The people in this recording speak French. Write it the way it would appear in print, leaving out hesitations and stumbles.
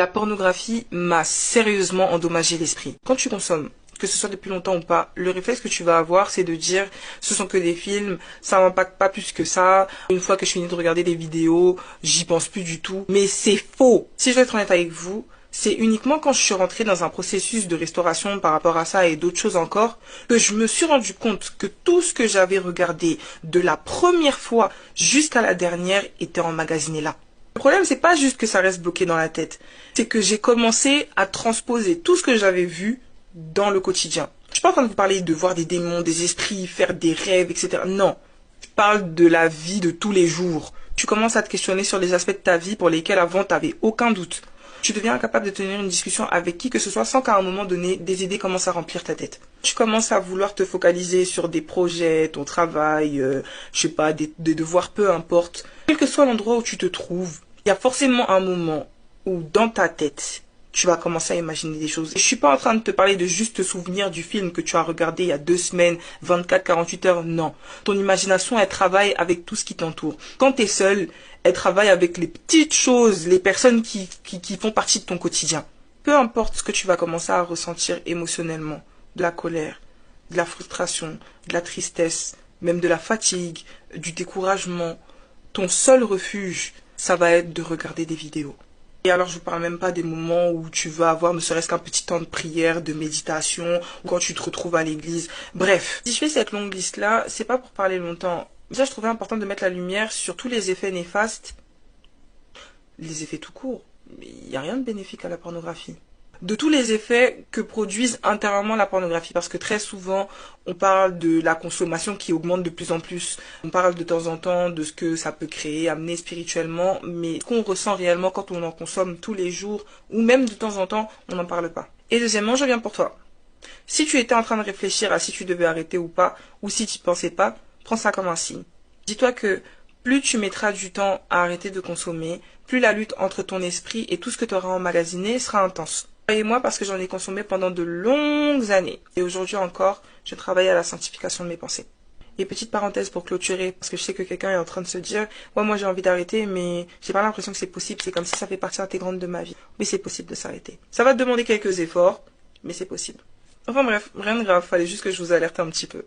La pornographie m'a sérieusement endommagé l'esprit. Quand tu consommes, que ce soit depuis longtemps ou pas, le réflexe que tu vas avoir, c'est de dire ce sont que des films, ça m'impacte pas plus que ça. Une fois que je finis de regarder des vidéos, j'y pense plus du tout. Mais c'est faux. Si je dois être honnête avec vous, c'est uniquement quand je suis rentrée dans un processus de restauration par rapport à ça et d'autres choses encore, que je me suis rendu compte que tout ce que j'avais regardé de la première fois jusqu'à la dernière était emmagasiné là. Le problème, c'est pas juste que ça reste bloqué dans la tête. C'est que j'ai commencé à transposer tout ce que j'avais vu dans le quotidien. Je suis pas en train de vous parler de voir des démons, des esprits, faire des rêves, etc. Non. Je parle de la vie de tous les jours. Tu commences à te questionner sur les aspects de ta vie pour lesquels avant t'avais aucun doute. Tu deviens incapable de tenir une discussion avec qui que ce soit sans qu'à un moment donné, des idées commencent à remplir ta tête. Tu commences à vouloir te focaliser sur des projets, ton travail, je sais pas, des devoirs, peu importe. Quel que soit l'endroit où tu te trouves, il y a forcément un moment où dans ta tête, tu vas commencer à imaginer des choses. Je suis pas en train de te parler de juste te souvenir du film que tu as regardé il y a 2 semaines, 24, 48 heures, non. Ton imagination, elle travaille avec tout ce qui t'entoure. Quand tu es seul, elle travaille avec les petites choses, les personnes qui font partie de ton quotidien. Peu importe ce que tu vas commencer à ressentir émotionnellement, de la colère, de la frustration, de la tristesse, même de la fatigue, du découragement, ton seul refuge, ça va être de regarder des vidéos. Et alors je vous parle même pas des moments où tu vas avoir ne serait-ce qu'un petit temps de prière, de méditation, ou quand tu te retrouves à l'église. Bref, si je fais cette longue liste-là, c'est pas pour parler longtemps. Déjà, je trouvais important de mettre la lumière sur tous les effets néfastes, les effets tout court. Mais il n'y a rien de bénéfique à la pornographie. De tous les effets que produisent intérieurement la pornographie, parce que très souvent, on parle de la consommation qui augmente de plus en plus. On parle de temps en temps de ce que ça peut créer, amener spirituellement, mais ce qu'on ressent réellement quand on en consomme tous les jours, ou même de temps en temps, on n'en parle pas. Et deuxièmement, je viens pour toi. Si tu étais en train de réfléchir à si tu devais arrêter ou pas, ou si tu ne pensais pas, prends ça comme un signe. Dis-toi que plus tu mettras du temps à arrêter de consommer, plus la lutte entre ton esprit et tout ce que tu auras emmagasiné sera intense. Et moi, parce que j'en ai consommé pendant de longues années. Et aujourd'hui encore, je travaille à la sanctification de mes pensées. Et petite parenthèse pour clôturer, parce que je sais que quelqu'un est en train de se dire « Ouais, moi j'ai envie d'arrêter, mais j'ai pas l'impression que c'est possible. C'est comme si ça fait partie intégrante de ma vie. » Oui, c'est possible de s'arrêter. Ça va te demander quelques efforts, mais c'est possible. Enfin bref, rien de grave. Fallait juste que je vous alerte un petit peu.